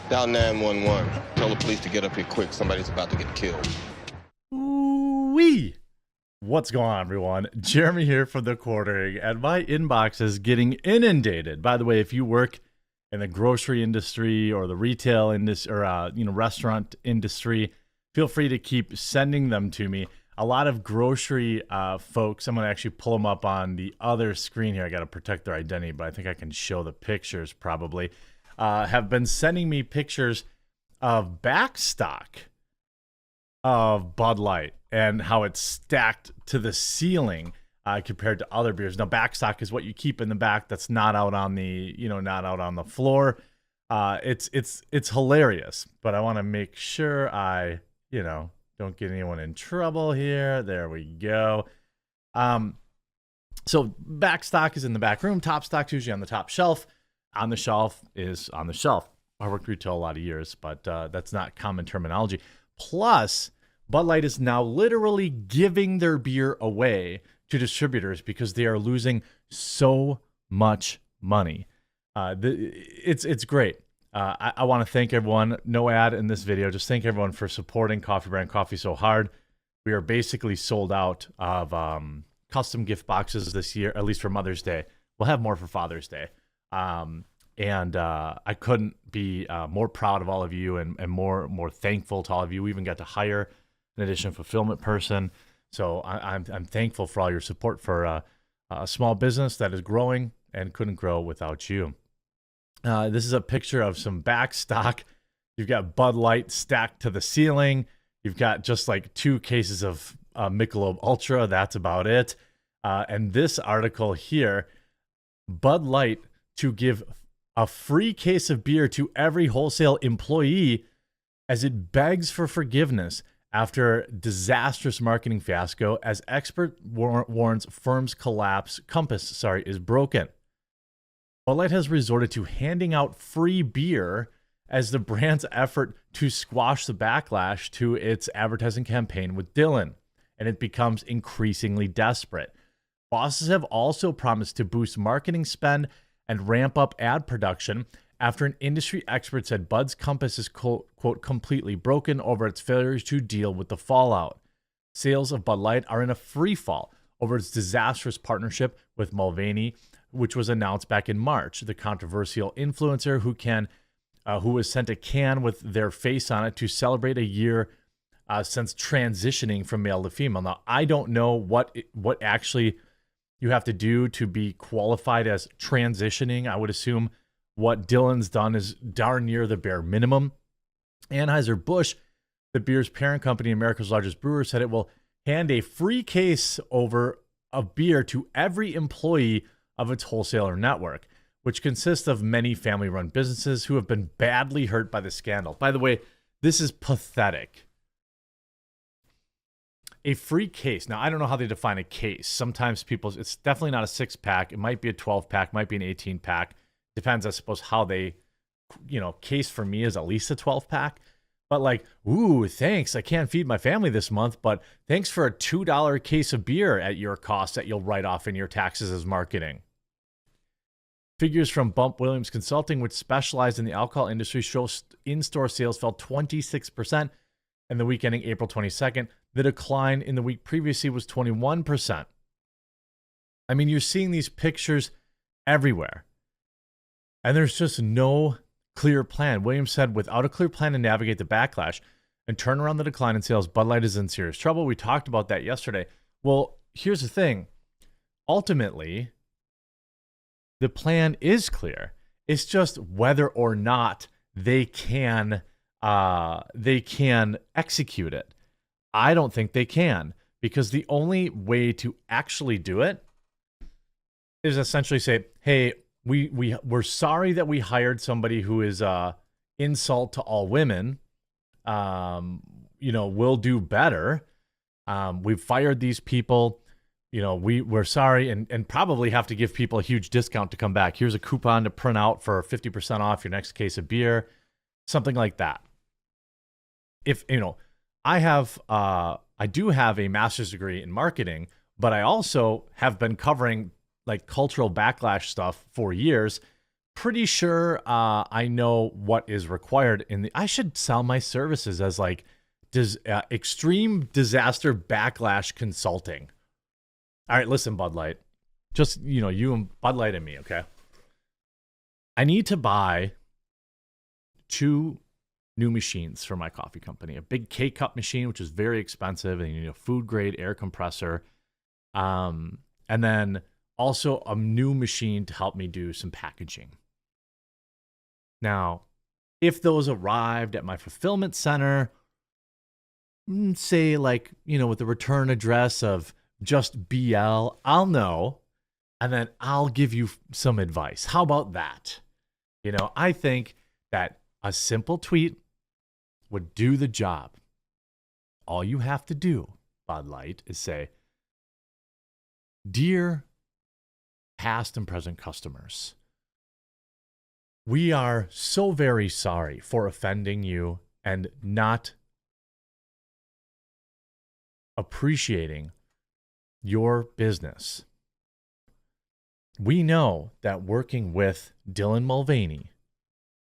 Dial 911. Tell the police to get up here quick. Somebody's about to get killed. Ooh-wee. What's going on, everyone? Jeremy here from The Quartering, and my inbox is getting inundated. By the way, if you work in the grocery industry or the retail industry or restaurant industry, feel free to keep sending them to me. A lot of grocery folks, I'm going to actually pull them up on the other screen here. I got to protect their identity, but I think I can show the pictures probably. Have been sending me pictures of backstock of Bud Light and how it's stacked to the ceiling compared to other beers. Now, backstock is what you keep in the back that's not out on the, not out on the floor. It's hilarious, but I want to make sure I, don't get anyone in trouble here. There we go. So backstock is in the back room. Top stock's usually on the top shelf. On the shelf is on the shelf. I worked retail a lot of years, but that's not common terminology. Plus, Bud Light is now literally giving their beer away to distributors because they are losing so much money. It's great. I want to thank everyone. No ad in this video. Just thank everyone for supporting Coffee Brand Coffee so hard. We are basically sold out of custom gift boxes this year, at least for Mother's Day. We'll have more for Father's Day. And I couldn't be more proud of all of you and more thankful to all of you. We even got to hire an additional fulfillment person. So I'm thankful for all your support for a small business that is growing and couldn't grow without you. This is a picture of some back stock. You've got Bud Light stacked to the ceiling. You've got just like 2 cases of Michelob Ultra. That's about it. And this article here, Bud Light to give a free case of beer to every wholesale employee as it begs for forgiveness after disastrous marketing fiasco as expert warns firm's compass is broken. Bud Light has resorted to handing out free beer as the brand's effort to squash the backlash to its advertising campaign with Dylan, and it becomes increasingly desperate. Bosses have also promised to boost marketing spend and ramp up ad production after an industry expert said Bud's compass is, quote, completely broken over its failures to deal with the fallout. Sales of Bud Light are in a free fall over its disastrous partnership with Mulvaney, which was announced back in March. The controversial influencer who was sent a can with their face on it to celebrate a year since transitioning from male to female. Now, I don't know what actually you have to do to be qualified as transitioning. I would assume what Dylan's done is darn near the bare minimum. Anheuser-Busch, the beer's parent company, America's largest brewer, said it will hand a free case of beer to every employee of its wholesaler network, which consists of many family-run businesses who have been badly hurt by the scandal. By the way, this is pathetic. A free case. Now, I don't know how they define a case. Sometimes it's definitely not a 6-pack. It might be a 12-pack, might be an 18-pack. Depends, I suppose, how they, case for me is at least a 12-pack. But like, ooh, thanks. I can't feed my family this month, but thanks for a $2 case of beer at your cost that you'll write off in your taxes as marketing. Figures from Bump Williams Consulting, which specialized in the alcohol industry, show in-store sales fell 26% in the week ending April 22nd. The decline in the week previously was 21%. I mean, you're seeing these pictures everywhere, and there's just no clear plan. Williams said, without a clear plan to navigate the backlash and turn around the decline in sales, Bud Light is in serious trouble. We talked about that yesterday. Well, here's the thing. Ultimately, the plan is clear. It's just whether or not they can execute it. I don't think they can, because the only way to actually do it is essentially say, hey, we're sorry that we hired somebody who is insult to all women. We'll do better. We've fired these people. We're sorry, and probably have to give people a huge discount to come back. Here's a coupon to print out for 50% off your next case of beer, something like that. If I do have a master's degree in marketing, but I also have been covering like cultural backlash stuff for years, pretty sure I know what is required in the. I should sell my services as like extreme disaster backlash consulting. All right, listen, Bud Light. Just, you and Bud Light and me, okay? I need to buy 2 new machines for my coffee company. A big K-Cup machine, which is very expensive, and you need a food-grade air compressor. And then also a new machine to help me do some packaging. Now, if those arrived at my fulfillment center, say like, with the return address of just BL, I'll know, and then I'll give you some advice. How about that? I think that a simple tweet would do the job. All you have to do, Bud Light, is say, "Dear past and present customers, we are so very sorry for offending you and not appreciating your business. We know that working with Dylan Mulvaney,"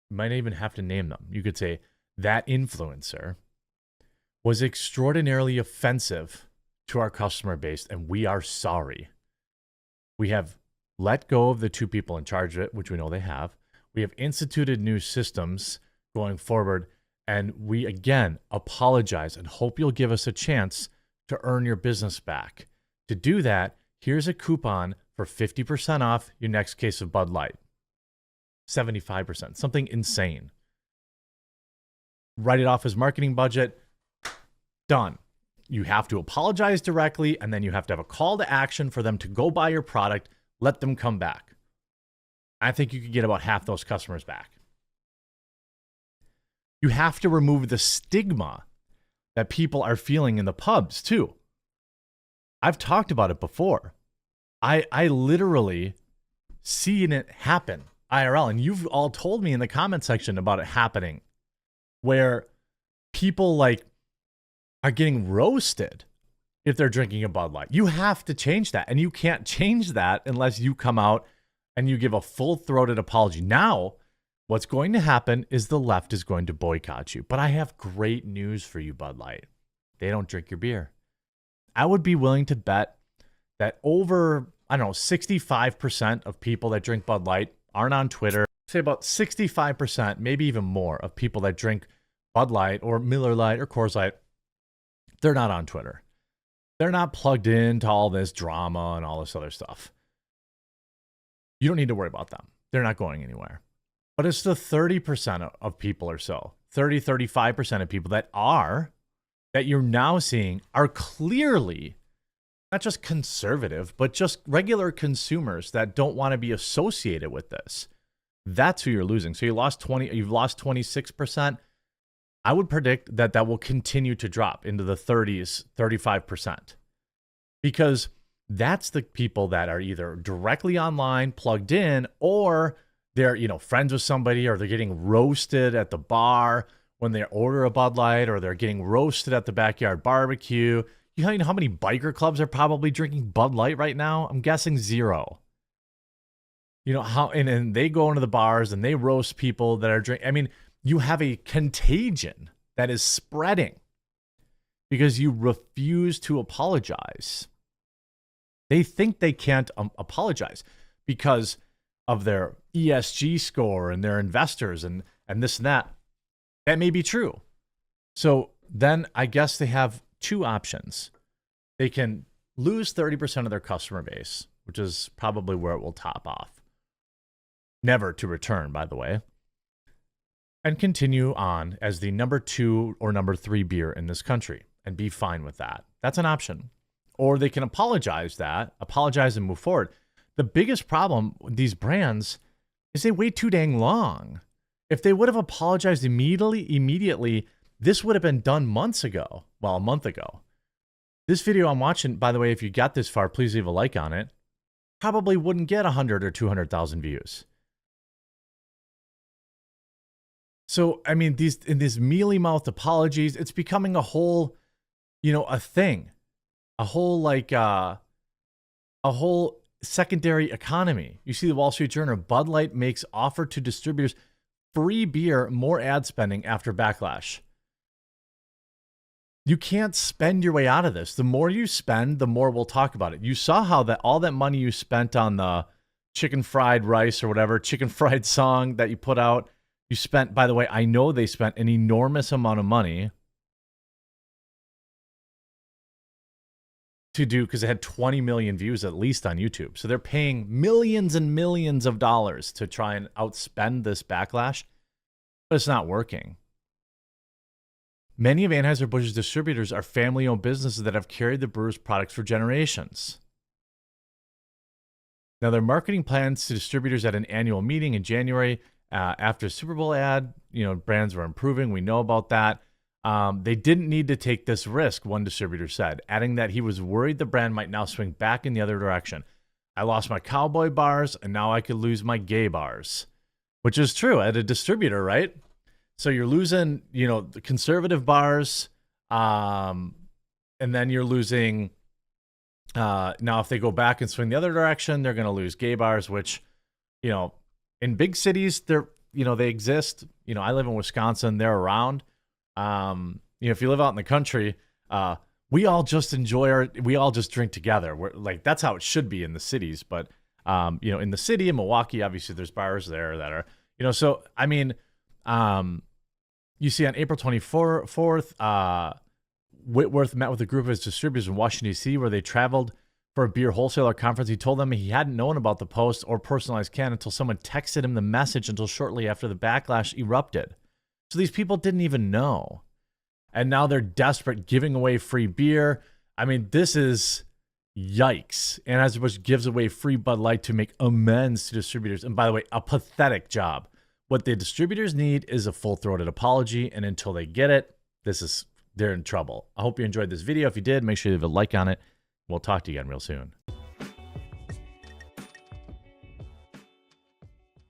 you might even have to name them. You could say, "that influencer was extraordinarily offensive to our customer base, and we are sorry. We have let go of the 2 people in charge of it," which we know they have. "We have instituted new systems going forward, and we again apologize and hope you'll give us a chance to earn your business back. To do that, here's a coupon for 50% off your next case of Bud Light. 75%, something insane. Write it off as marketing budget. Done. You have to apologize directly, and then you have to have a call to action for them to go buy your product. Let them come back. I think you could get about half those customers back. You have to remove the stigma that people are feeling in the pubs too. I've talked about it before. I literally seen it happen IRL, and you've all told me in the comment section about it happening, where people like are getting roasted if they're drinking a Bud Light. You have to change that, and you can't change that unless you come out and you give a full-throated apology. Now, what's going to happen is the left is going to boycott you. But I have great news for you, Bud Light. They don't drink your beer. I would be willing to bet that over, 65% of people that drink Bud Light aren't on Twitter. Say about 65%, maybe even more, of people that drink Bud Light or Miller Lite or Coors Light, they're not on Twitter. They're not plugged into all this drama and all this other stuff. You don't need to worry about them. They're not going anywhere. But it's the 30% of people or so, 35% of people that you're now seeing are clearly not just conservative, but just regular consumers that don't want to be associated with this. That's who you're losing. So you've lost 26%. I would predict that will continue to drop into the 30s, 35%. Because that's the people that are either directly online, plugged in, or they're, friends with somebody, or they're getting roasted at the bar when they order a Bud Light, or they're getting roasted at the backyard barbecue. You know how many biker clubs are probably drinking Bud Light right now? I'm guessing 0. And they go into the bars and they roast people that are drinking. You have a contagion that is spreading because you refuse to apologize. They think they can't apologize because of their ESG score and their investors and this and that. That may be true. So then I guess they have 2 options. They can lose 30% of their customer base, which is probably where it will top off. Never to return, by the way. And continue on as the number 2 or number 3 beer in this country and be fine with that. That's an option. Or they can apologize and move forward. The biggest problem with these brands is they wait too dang long. If they would have apologized immediately, this would have been done months ago. Well, a month ago. This video I'm watching, by the way, if you got this far, please leave a like on it. Probably wouldn't get 100 or 200,000 views. So, these mealy-mouthed apologies, it's becoming a whole, a thing. A whole secondary economy. You see the Wall Street Journal, Bud Light makes offer to distributors free beer, more ad spending after backlash. You can't spend your way out of this. The more you spend, the more we'll talk about it. You saw how that all that money you spent on the chicken fried rice or whatever, chicken fried song that you put out, you spent, by the way, I know they spent an enormous amount of money to do, because it had 20 million views at least on YouTube. So they're paying millions and millions of dollars to try and outspend this backlash, but it's not working. Many of Anheuser-Busch's distributors are family-owned businesses that have carried the brewer's products for generations. Now, their marketing plans to distributors at an annual meeting in January after a Super Bowl ad, brands were improving. We know about that. They didn't need to take this risk, one distributor said, adding that he was worried the brand might now swing back in the other direction. I lost my cowboy bars, and now I could lose my gay bars, which is true at a distributor, right? So you're losing, the conservative bars, and then you're losing. Now, if they go back and swing the other direction, they're going to lose gay bars, which, in big cities, they exist. I live in Wisconsin; they're around. If you live out in the country, we all just we all just drink together. We're like, that's how it should be in the cities. But in the city in Milwaukee, obviously, there's bars there that are, So I mean. You see on April 24th, Whitworth met with a group of his distributors in Washington, D.C., where they traveled for a beer wholesaler conference. He told them he hadn't known about the post or personalized can until someone texted him the message until shortly after the backlash erupted. So these people didn't even know. And now they're desperate, giving away free beer. I mean, this is yikes. Anheuser-Busch gives away free Bud Light to make amends to distributors. And by the way, a pathetic job. What the distributors need is a full-throated apology, and until they get it, they're in trouble. I hope you enjoyed this video. If you did, make sure you leave a like on it. We'll talk to you again real soon.